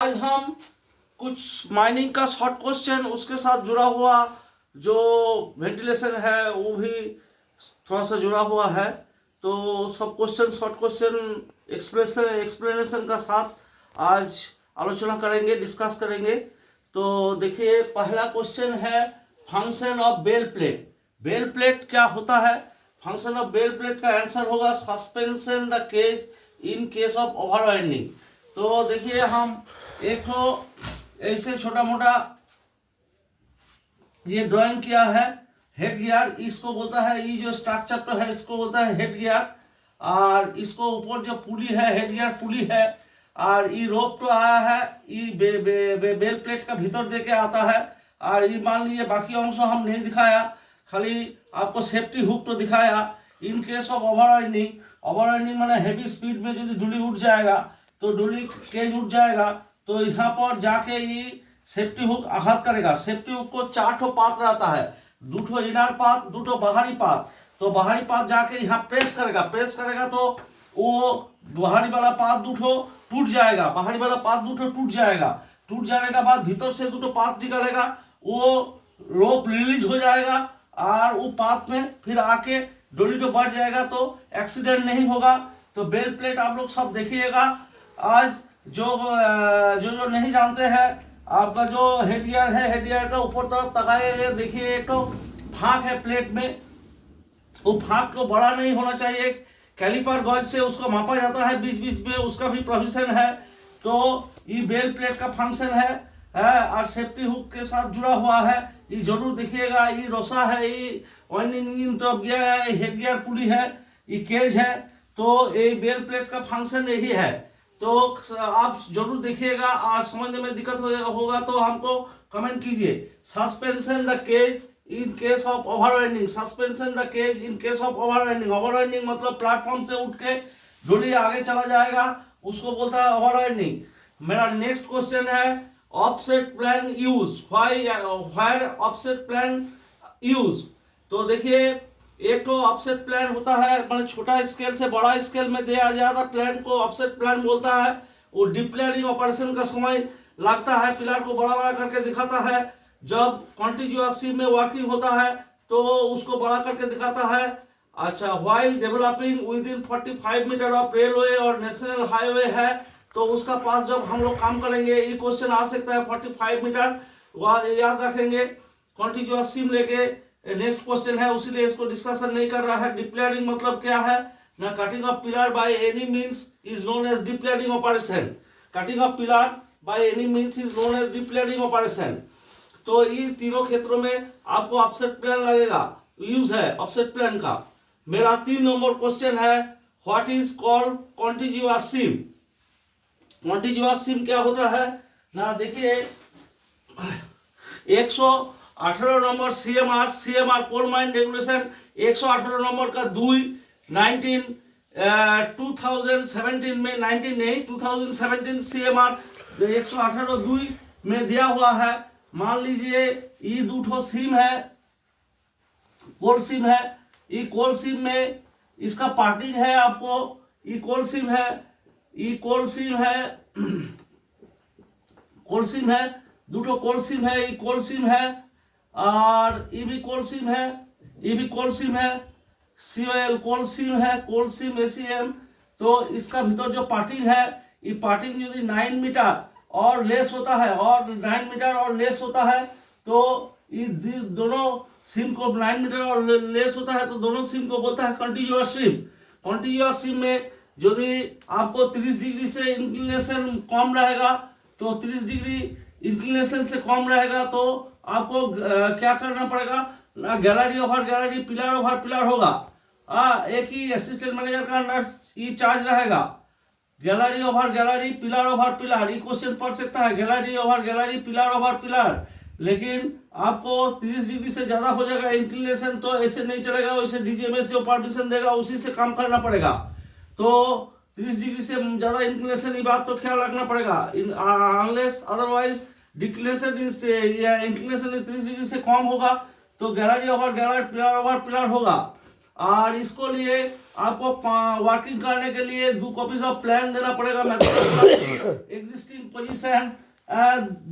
आज हम कुछ माइनिंग का शॉर्ट क्वेश्चन उसके साथ जुड़ा हुआ जो वेंटिलेशन है वो भी थोड़ा सा जुड़ा हुआ है। तो सब क्वेश्चन शॉर्ट क्वेश्चन एक्सप्लेनेशन का साथ आज आलोचना करेंगे, डिस्कस करेंगे। तो देखिए, पहला क्वेश्चन है function of bell plate. Bell plate क्या होता है? फंक्शन ऑफ बेल प्लेट का आंसर होगा suspension the cage in case of overwinding. तो देखिए, हम एक तो ऐसे छोटा मोटा ये ड्राइंग किया है। हेड गियर इसको बोलता है, ये जो स्ट्रक्चर तो है इसको बोलता है हेड गियर। और इसको ऊपर जो पुली है, हेड गियर पुली है। और ये रोप तो आया है, ये बेल प्लेट का भीतर देके आता है। और ये मान लीजिए बाकी अंश हम नहीं दिखाया, खाली आपको सेफ्टी हुक तो दिखाया। इन केस ऑफ ओवरराइडिंग माने हेवी स्पीड में यदि डुली उठ जाएगा तो डुली केज उठ जाएगा, तो यहाँ पर जाके ये सेफ्टी हुक आघात करेगा। सेफ्टी हुक को 4 ठो पात रहता है, 2 ठो इनर पात, 2 ठो बाहरी पात। तो बाहरी पात जाके यहाँ प्रेस करेगा तो वो बाहरी वाला पात 2 ठो टूट जाएगा, बाहरी वाला पात 2 ठो टूट जाएगा। टूट जाने के बाद भीतर से 2 ठो पात निकलेगा, वो रोप रिलीज हो जाएगा और वो पात में फिर आके डोली तो बढ़ जाएगा, तो एक्सीडेंट नहीं होगा। तो बेल प्लेट आप लोग सब देखिएगा। आज जो जो नहीं जानते हैं, आपका जो हेड गियर है, हेड गियर का ऊपर तरफ तकाए देखिए, एक तो फाँक है प्लेट में। वो फाँक को बड़ा नहीं होना चाहिए, कैलिपर गॉज से उसको मापा जाता है, बीच बीच में उसका भी प्रोविजन है। तो ये बेल प्लेट का फंक्शन है और सेफ्टी हुक के साथ जुड़ा हुआ है। ये जरूर देखिएगा। ये रोसा है, ये वाइंडिंग तो गया है, हेड गियर पुली है, ये केज है। तो ये बेल प्लेट का फंक्शन यही है। तो आप जरूर देखिएगा और समझने में दिक्कत होगा तो हमको कमेंट कीजिए। Suspension the cage in case of overriding. Suspension the cage in case of overriding. Overriding मतलब प्लेटफॉर्म से उठ के डोली आगे चला जाएगा, उसको बोलता है ओवरराइडिंग। मेरा नेक्स्ट क्वेश्चन है offset plan use. Why offset plan use? तो देखिए, एक तो ऑफसेट प्लान होता है, मतलब छोटा स्केल से बड़ा स्केल में दिया जाता प्लान को ऑफसेट प्लान बोलता है। वो डिप्लेयरिंग ऑपरेशन का समय लगता है, पिलर को बड़ा बड़ा करके दिखाता है। जब कॉन्टिन्यूअस सीम में वर्किंग होता है तो उसको बड़ा करके दिखाता है। अच्छा, while developing within 45 metre of railway और नेशनल हाईवे है, तो उसका पास जब हम लोग काम करेंगे, ये क्वेश्चन आ सकता है 45 मीटर याद रखेंगे कॉन्टिन्यूअस सीम लेके। नेक्स्ट क्वेश्चन है, उसीलिए इसको डिस्कशन नहीं कर रहा है। डिप्लेयरिंग मतलब क्या है ना? Cutting of pillar by any means is known as depillaring operation. Cutting of pillar by any means is known as depillaring operation. तो इन तीनों क्षेत्रों में आपको ऑफसेट प्लान लगेगा, यूज है ऑफसेट प्लान का। मेरा 3 नंबर क्वेश्चन है, what is called continuous seam. Continuous seam क्या होता है ना? देखिए, 118 number CMR coal mine regulation 118 number का 2017 में 19 नहीं 2017 सीएमआर 118 में दिया हुआ है। मान लीजिए ये 2 ठो सीम है, कोल सीम है। ये कोल सीम में इसका पार्टिंग है, आपको ये कोल सीम है, ये कोल सीम है, कोल सीम है, 2 ठो कोल सीम है, ये कोल सीम है और ये भी कोल सीम है, ये भी कोल सीम है, सीओएल कोल सीम है, कोल सीम एसीएम। तो इसका भीतर जो पार्टिंग है, ये पार्टिंग यदि 9 मीटर और लेस होता है, और 9 मीटर और लेस होता है, तो ये दोनों सिम को 9 मीटर और लेस होता है, तो दोनों सिम को बोलता है कंटिन्यूअस सिम। कंटिन्यूअस सिम में यदि आपको 30 डिग्री से इंक्लिनेशन कम रहेगा, तो 30 डिग्री इंक्लिनेशन से कम रहेगा तो आपको क्या करना पड़ेगा ना? Gallery over gallery, pillar over pillar होगा। एक ही असिस्टेंट मैनेजर का नर्स ये चार्ज रहेगा। Gallery over gallery, pillar over pillar, ये क्वेश्चन पढ़ सकता है, gallery over gallery, pillar over pillar. लेकिन आपको 30 डिग्री से ज्यादा हो जाएगा इंक्लिनेशन, तो ऐसे नहीं चलेगा, वैसे डीजीएमएस जो परमिशन देगा उसी से काम करना पड़ेगा। तो 30 डिग्री से ज्यादा इंक्लिनेशन, ये बात तो ख्याल रखना पड़ेगा। Unless otherwise declaration inclination 30 degree से कम होगा तो gallery over gallery, pillar over pillar होगा। और इसको लिए आपको वर्किंग करने के लिए 2 कॉपीज ऑफ प्लान देना पड़ेगा, एग्जिस्टिंग पोजीशन,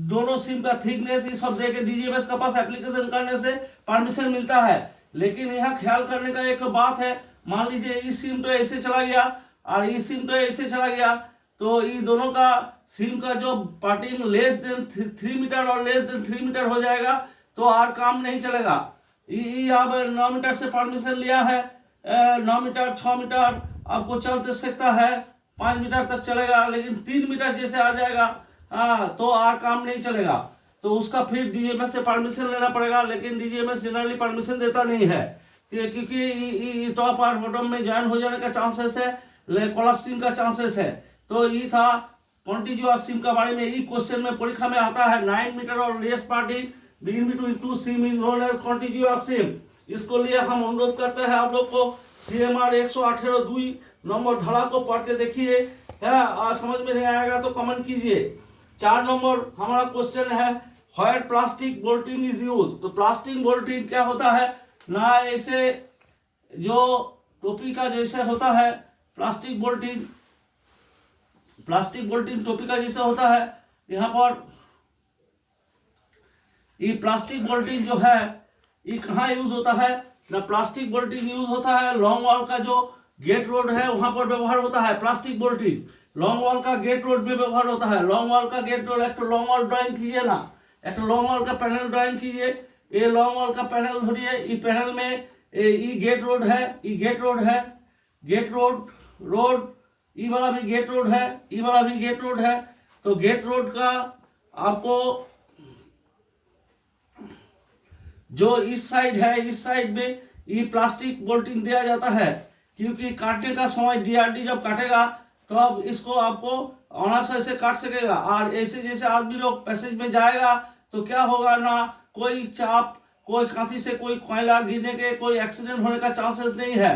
दोनों सिम का थिकनेस, ये सब देके डीजीएमएस के पास एप्लीकेशन करने से परमिशन मिलता है। लेकिन यहाँ ख्याल करने का एक बात है, मान लीजिए ई सिम तो ऐसे चला गया और ई सिम तो ऐसे चला गया, तो ये दोनों का सिम का जो पार्टिंग लेस देन 3 मीटर और लेस देन 3 मीटर हो जाएगा तो और काम नहीं चलेगा। ये अब 9 मीटर से परमिशन लिया है, 9 मीटर 6 मीटर आपको चलते सकता है, 5 मीटर तक चलेगा, लेकिन 3 मीटर जैसे आ जाएगा तो और काम नहीं चलेगा, तो उसका फिर डीजीएमएस से परमिशन लेना पड़ेगा। लेकिन डीजीएमएस जनरली परमिशन देता नहीं है, क्योंकि टॉप और बॉटम में ज्वाइन हो जाने का चांसेस है, कोलैप्सिंग का चांसेस है। तो ये था कॉन्टिन्यूअस सिम का बारे में। ये क्वेश्चन में परीक्षा में आता है, 9 मीटर और less parting in between 2 seam is known as continuous seam. इसको लिए हम अनुरोध करते हैं आप लोग को CMR 118(2) नंबर धारा को पढ़ के देखिए, है समझ में नहीं आएगा तो कमेंट कीजिए। 4 नंबर हमारा क्वेश्चन है, where plastic bolting is use. तो प्लास्टिक बोल्टिंग क्या होता है ना, ऐसे जो टोपी का जैसे होता है, प्लास्टिक बोल्टिंग टोपी का जैसा होता है। यहाँ पर ये प्लास्टिक बोल्टिंग जो है ये कहाँ यूज होता है ना, प्लास्टिक बोल्टिंग यूज होता है लॉन्ग वॉल का जो गेट रोड है वहां पर व्यवहार होता है प्लास्टिक बोल्टिंग। लॉन्ग वॉल का गेट रोड में व्यवहार होता है। लॉन्ग वॉल का गेट रोड, एक लॉन्ग वॉल ड्राइंग कीजिए ना, एक लॉन्ग वॉल का पैनल ड्राइंग कीजिए। ये लॉन्ग वॉल का पैनल धरिए, ये पैनल में ये गेट रोड है, ये गेट रोड है, गेट रोड ये वाला भी गेट रोड है, ये वाला भी गेट रोड है। तो गेट रोड का आपको जो इस साइड है, इस साइड में ये प्लास्टिक बोल्टिंग दिया जाता है, क्योंकि काटने का समय डीआरडी जब काटेगा तो अब इसको आपको अनायास से काट सकेगा। और ऐसे जैसे आदमी लोग पैसेज में जाएगा तो क्या होगा ना, कोई चाप, कोई कांथी से कोई कोयला गिरने के, कोई एक्सीडेंट होने का चांसेस नहीं है।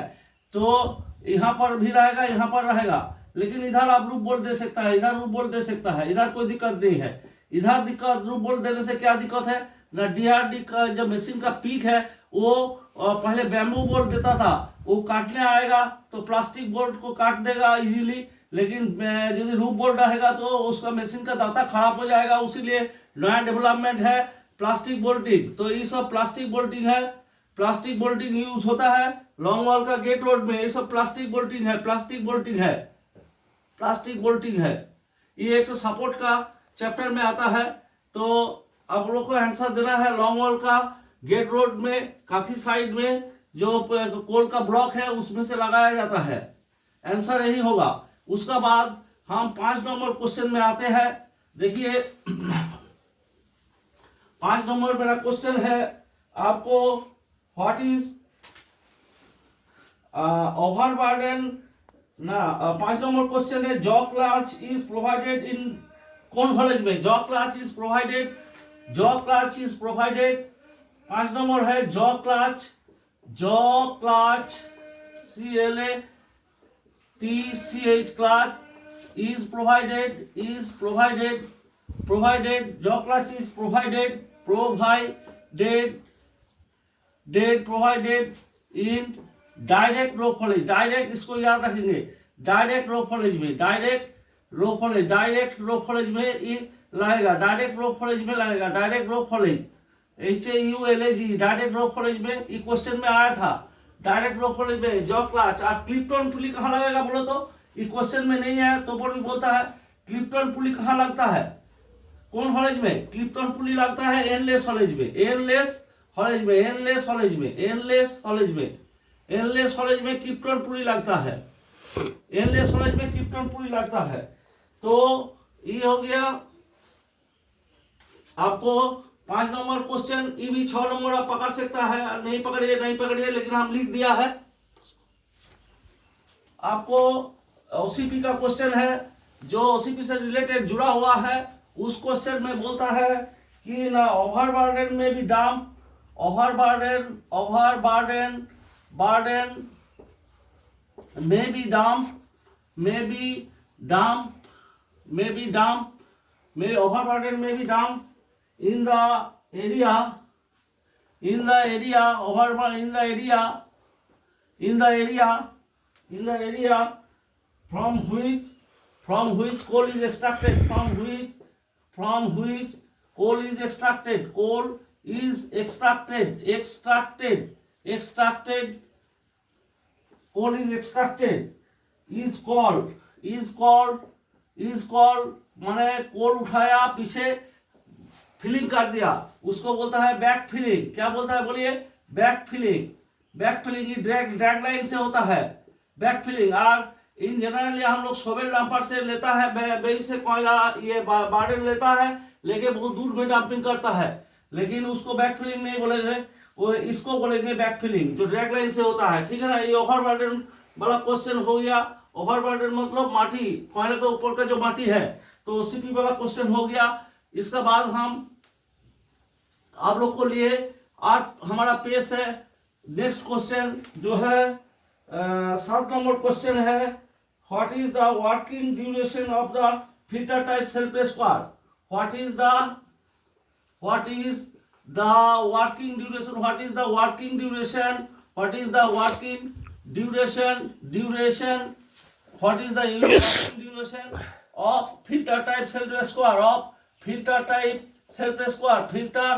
तो यहाँ पर भी रहेगा, यहाँ पर रहेगा, लेकिन इधर आप रूफ बोल्ट दे सकता है, इधर रूफ बोल्ट दे सकता है, इधर कोई दिक्कत नहीं है। इधर दिक्कत, रूफ बोल्ट देने से क्या दिक्कत है ना, डीआरडी का जो मशीन का पीक है वो पहले बैम्बू बोल्ट देता था, वो काटने आएगा तो प्लास्टिक बोल्ट को काट देगा इजीली, लेकिन यदि रूफ बोल्ट रहेगा तो उसका मशीन का दाता खराब हो जाएगा। उसीलिए नया डेवलपमेंट है प्लास्टिक बोल्टिंग। तो ये सब प्लास्टिक बोल्टिंग है, प्लास्टिक बोल्टिंग यूज होता है लॉन्ग वॉल का गेट रोड में। ये सब प्लास्टिक बोल्टिंग है, प्लास्टिक बोल्टिंग है, प्लास्टिक बोल्टिंग है। ये एक सपोर्ट का चैप्टर में आता है। तो आप लोग को आंसर देना है, लॉन्ग वॉल का गेट रोड में काफी साइड में जो कोल का ब्लॉक है उसमें से लगाया जाता है। आंसर यही होगा। उसका बाद हम 5 नंबर क्वेश्चन में आते हैं। देखिए 5 नंबर मेरा क्वेश्चन है आपको, व्हाट इज ओवरबर्डन ना। 5 नंबर क्वेश्चन है, jaw clutch is provided in कौन कॉलेज में, jaw clutch is provided, jaw clutch is provided. 5 number है jaw clutch, CLATCH clutch is provided, jaw clutch is provided in direct rope haulage. Direct इसको याद रखेंगे, direct rope फॉलेज में, direct rope फॉलेज में ये लगेगा, डायरेक्ट रो फॉलेज में लगेगा, direct rope फॉलेज HAULAG, direct rope फॉलेज में। ये क्वेश्चन में आया था, डायरेक्ट रो फॉलेज में जॉ क्लच। और क्लिप्टन पुली कहाँ लगेगा बोलो तो, ये क्वेश्चन में नहीं है तो पर भी बोलता है क्लिप्टन पुली कहाँ लगता है, कौन कॉलेज में, क्लिप्टन पुली लगता है एनलेस कॉलेज में, एनलेस कॉलेज में क्लिप्टन पुली लगता है, एनलेस कॉलेज में क्लिप्टन पुली लगता है। तो ये हो गया आपको 5 नंबर क्वेश्चन। ये भी 6 नंबर आप पकड़ सकता है, नहीं पकड़िए, लेकिन हम लिख दिया है। आपको OCP का क्वेश्चन है, जो OCP से रिलेटेड जुड़ा हुआ है। उस क्वेश्चन में बोलता है कि ना ओवरबर्डन में भी डैम, ओवरबर्डन में भी डैम, ओवरबर्डन में भी dam in the area in the area from which coal is extracted, from which coal is extracted, coal is extracted, coal is extracted, is called माने कोल उठाया पीछे फिलिंग कर दिया, उसको बोलता है बैक फिलिंग। क्या बोलता है बोलिए? Back filling. बैक फिलिंग ही ड्रैग लाइन से होता है बैक फिलिंग। और इन जनरली हम लोग शोवेल डंपर से लेता है, बैंक से कोयला ये बार्डन लेता है, लेके बहुत दूर में डंपिंग करता है, लेकिन उसको बैक फिलिंग नहीं बोलेंगे, वो इसको बोलेंगे बैक फिलिंग, जो ड्रैग लाइन से होता है। ठीक है ना? ये ओवरबर्डन वाला क्वेश्चन हो गया। ओवरबर्डन मतलब माटी, कोयले के ऊपर का जो माटी है, तो सीपी वाला क्वेश्चन हो गया। इसके बाद हम आप लोग को लिए 8 हमारा पेज है। नेक्स्ट क्वेश्चन जो है 7 नंबर क्वेश्चन है, what is the working duration of the filter type self square? What is the working duration? What is the working duration? What is the working duration? What is the working duration of filter type self square? Of filter type self square? Filter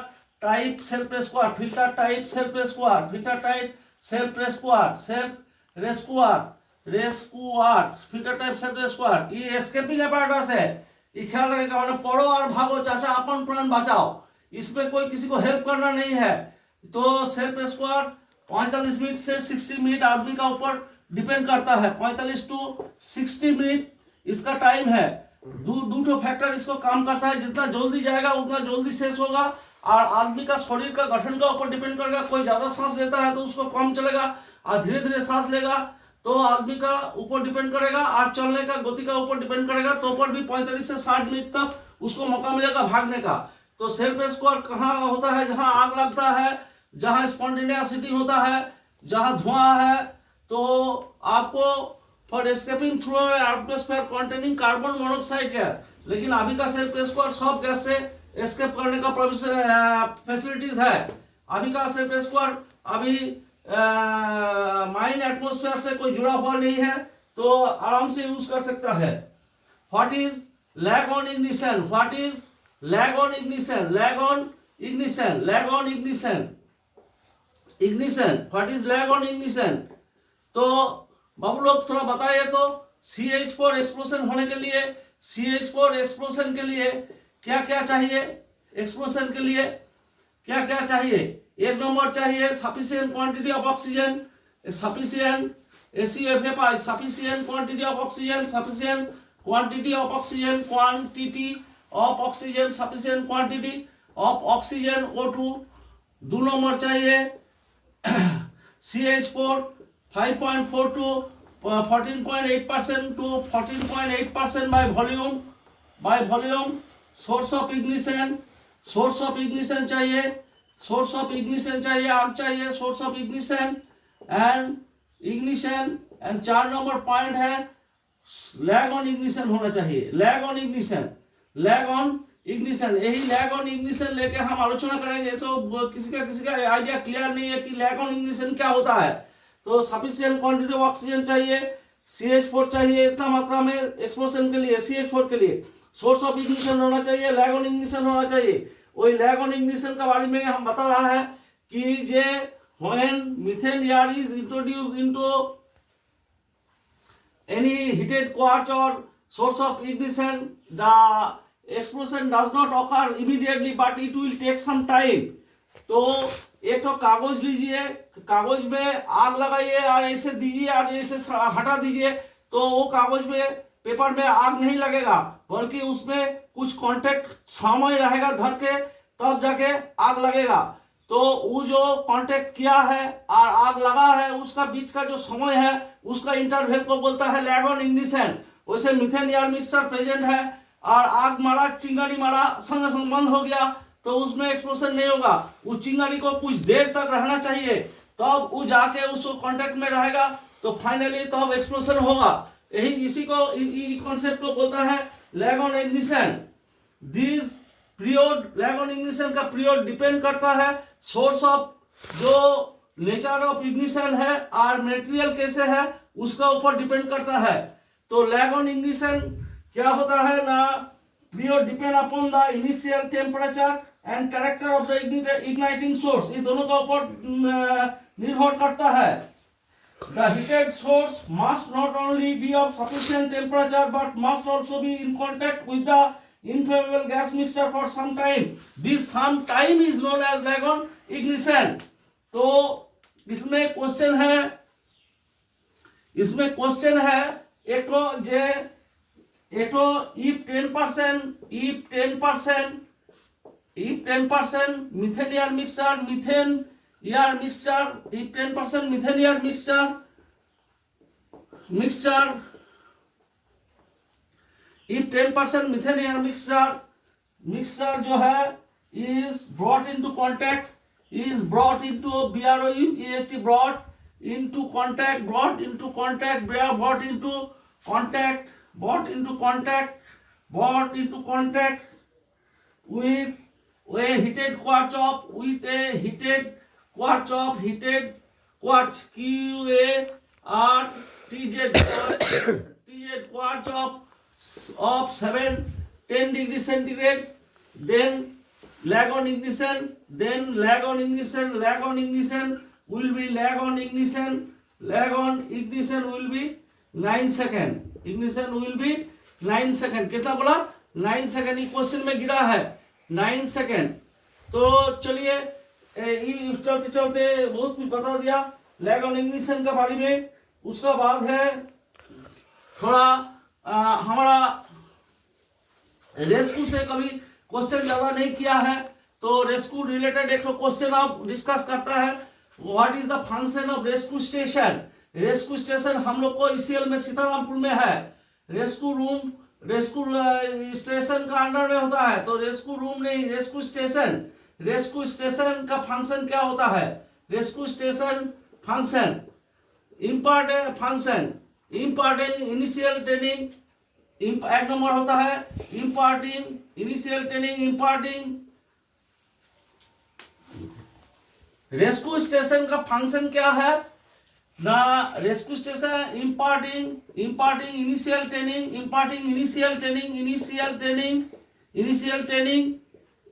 type self square? Filter type self square? Filter type self square? Filter type self square. ये escaping apparatus है, ये ख्याल रखेगा। मैंने पढ़ो और भागो, चाचा अपन प्राण बचाओ, इसमें कोई किसी को हेल्प करना नहीं है। तो सेल्फ स्क्वायर 45 मिनट से 60 मिनट आदमी का ऊपर डिपेंड करता है। 45 to 60 मिनट इसका टाइम है। दो फैक्टर इसको काम करता है, जितना जल्दी जाएगा उतना जल्दी शेष होगा, और आदमी का शरीर का गठन का ऊपर डिपेंड करेगा। कोई ज्यादा सांस लेता है तो उसको कम चलेगा, और धीरे धीरे सांस लेगा तो आदमी का ऊपर डिपेंड करेगा, और चलने का गति का ऊपर डिपेंड करेगा। तो ऊपर भी 45 से 60 मिनट तक उसको मौका मिलेगा भागने का। तो सेल्फ स्क्वायर कहाँ होता है? जहाँ आग लगता है, जहाँ स्पॉन्टेनियसिटी होता है, जहाँ धुआं है। तो आपको for escaping through atmosphere containing carbon monoxide gas, लेकिन अभी का सेल्फ स्क्वायर सब गैस से एस्केप करने का फैसिलिटीज है। अभी का सेल्फ स्क्वायर अभी माइन एटमॉस्फेयर से कोई जुड़ा हुआ नहीं है, तो आराम से यूज कर सकता है। What is lag on ignition? What is lag on ignition? What is lag on ignition? तो बाबू लोग थोड़ा बताइए तो, CH4 एक्सप्लोजन होने के लिए, CH4 एक्सप्लोजन के लिए क्या क्या चाहिए? एक्सप्लोजन के लिए क्या क्या चाहिए? एक नंबर चाहिए sufficient quantity of oxygen, sufficient ACFFI, sufficient quantity of oxygen, sufficient quantity of oxygen, quantity of oxygen, sufficient quantity of oxygen O2। 2 number चाहिए CH4 5.4 to 14.8% to 14.8% by volume। Source of ignition चाहिए, आग चाहिए, source of ignition and 4 number point है lag on ignition होना चाहिए। Lag on ignition यही lag on ignition लेके हम आलोचना करेंगे। तो किसी का आइडिया क्लियर नहीं है कि लैग ऑन इग्निशन क्या होता है। तो सफिशिएंट क्वांटिटी ऑफ ऑक्सीजन चाहिए, CH4 चाहिए इतना मात्रा में एक्सप्लोजन के लिए, CH4 के लिए। सोर्स ऑफ इग्निशन होना चाहिए, लैग ऑन इग्निशन होना चाहिए। वही लैग ऑन इग्निशन के बारे में हम बता रहा है कि जे when methane air is introduced into any heated quartz और source of ignition, the explosion does not occur immediately but it will take some time। तो एक तो कागज लीजिए, कागज में आग लगाइए और ऐसे दीजिए और ऐसे हटा दीजिए, तो वो कागज में पेपर में आग नहीं लगेगा, बल्कि उसमें कुछ कांटेक्ट समय रहेगा धर के, तब जाके आग लगेगा। तो वो जो कांटेक्ट किया है और आग लगा है उसका बीच का जो समय है उसका इंटरवल को बोलता है लैग ऑन इग्निशन। वैसे मीथेन एयर मिक्सचर प्रेजेंट है और आग मारा, चिंगारी मारा, संग संग बंद हो गया, तो उसमें एक्सप्लोजन नहीं होगा। उस चिंगारी को कुछ देर तक रहना चाहिए, तब वो जाके उसको कांटेक्ट में रहेगा, तो फाइनली तब एक्सप्लोजन होगा। यही इसी को कॉन्सेप्ट को बोलता है lag on ignition. This period, lag on ignition का पीरियड डिपेंड करता है सोर्स ऑफ जो नेचर ऑफ इग्निशन है और मटेरियल कैसे है उसका ऊपर डिपेंड करता है। तो लैग ऑन इग्निशन क्या होता है ना, period depend upon the initial temperature and character of the igniting source, ये दोनों का ऊपर निर्भर करता है। The heated source must not only be of sufficient temperature but must also be in contact with the inflammable gas mixture for some time. This some time is known as lag on ignition. तो इसमें question है एक तो if 10% methane air mixture, if 10% methane air mixture जो है is brought into contact, brought into contact with a heated quartz quartz of 7-10 degrees centigrade, then lag on ignition will be 9 second, कितना बोला 9 second, ये question में गिरा है 9 second. तो चलिए चलते चलते बहुत कुछ बता दिया लैग ऑन इग्निशन के बारे में। उसका बाद है थोड़ा हमारा रेस्क्यू से कभी क्वेश्चन ज्यादा नहीं किया है, तो रेस्क्यू रिलेटेड एक क्वेश्चन आप डिस्कस करता है, what is the function of rescue station. Rescue station हम लोग को ईसीएल में सीतारामपुर में है। रेस्क्यू स्टेशन का अंडर में होता है, तो रेस्क्यू रूम नहीं, रेस्क्यू स्टेशन का फंक्शन क्या होता है। Rescue station function important initial training, एक नंबर होता है imparting initial training. Rescue station का फंक्शन क्या है ना, rescue station imparting initial training,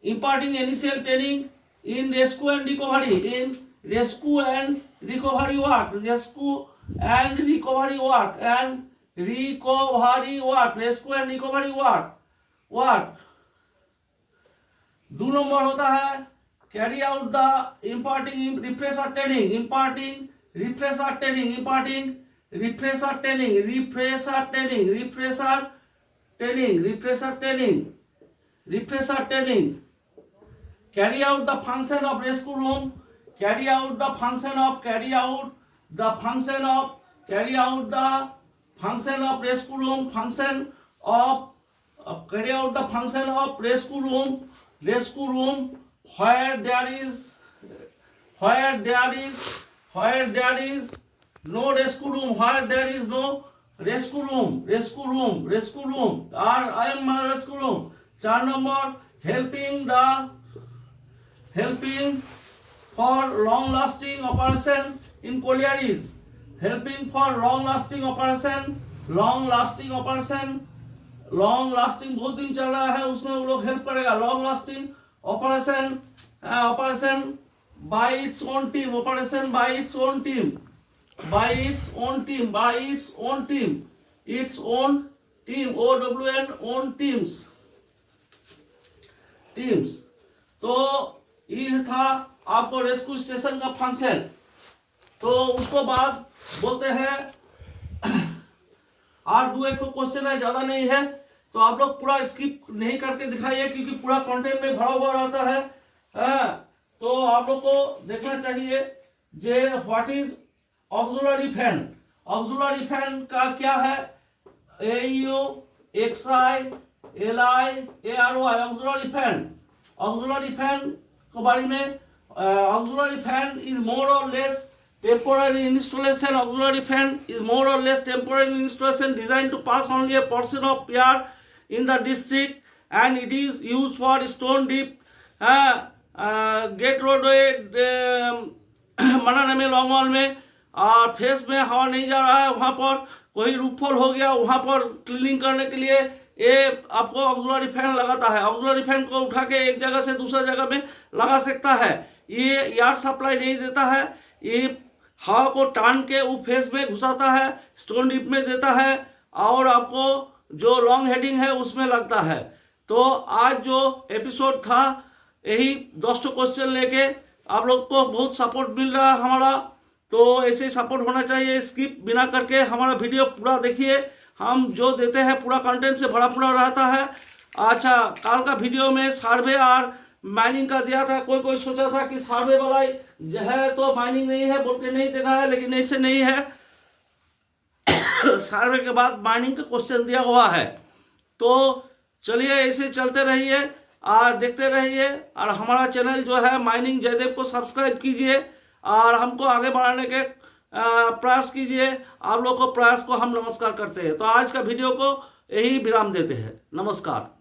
imparting initial training in rescue and recovery work, दो नंबर होता है carry out the imparting refresher training, carry out the function of rescue room, carry out the function of rescue room, carry out the function of rescue room where there is no rescue room, rescue room or I am my rescue room। 4 number helping for long lasting operation in collieries, long lasting बहुत दिन चल रहा है उसमें वो लोग help करेगा। long lasting operation by its own team, own teams। तो ये था आपको रेस्क्यू स्टेशन का फंक्शन। तो उसको बाद बोलते हैं और दो एक क्वेश्चन है, ज्यादा नहीं है, तो आप लोग पूरा स्किप नहीं करके दिखाइए क्योंकि पूरा कंटेंट में भरा हुआ रहता है। तो आप लोग को देखना चाहिए जे what is auxiliary fan. Auxiliary fan का क्या है, AU XI LI ARY auxiliary fan के बारे में। ऑक्सिलरी फैन इज मोर और less temporary installation। Auxiliary fan is more or less temporary installation designed to pass only a portion of air in the district, and it is used for stone deep, gate roadway बनाने में, long wall में, और face में हवा नहीं जा रहा है, वहाँ पर कोई रूपफॉल हो गया, वहाँ पर क्लीनिंग करने के लिए ये आपको ऑक्सिलरी फैन लगाता है। ऑक्सिलरी फैन को उठा के एक जगह से दूसरा जगह में लगा सकता है। ये एयर सप्लाई नहीं देता है, ये हवा को टान के वो फेस में घुसाता है, स्टोन डिप में देता है, और आपको जो लॉन्ग हेडिंग है उसमें लगता है। तो आज जो एपिसोड था यही 10 क्वेश्चन लेके आप लोग को बहुत सपोर्ट मिल रहा है हमारा, तो ऐसे ही सपोर्ट होना चाहिए। स्किप बिना करके हमारा वीडियो पूरा देखिए, हम जो देते हैं पूरा कंटेंट से भरा पूरा रहता है। अच्छा, कल का वीडियो में सर्वे और माइनिंग का दिया था। कोई सोचा था कि सर्वे वाला जो है तो माइनिंग नहीं है बोल के नहीं देखा है, लेकिन ऐसे नहीं है। सर्वे के बाद माइनिंग का क्वेश्चन दिया हुआ है। तो चलिए ऐसे चलते रहिए और देखते रहिए, और हमारा चैनल जो है माइनिंग जयदेव को सब्सक्राइब कीजिए और हमको आगे बढ़ाने के प्रयास कीजिए। आप लोग को प्रयास को हम नमस्कार करते हैं। तो आज का वीडियो को यही विराम देते हैं। नमस्कार।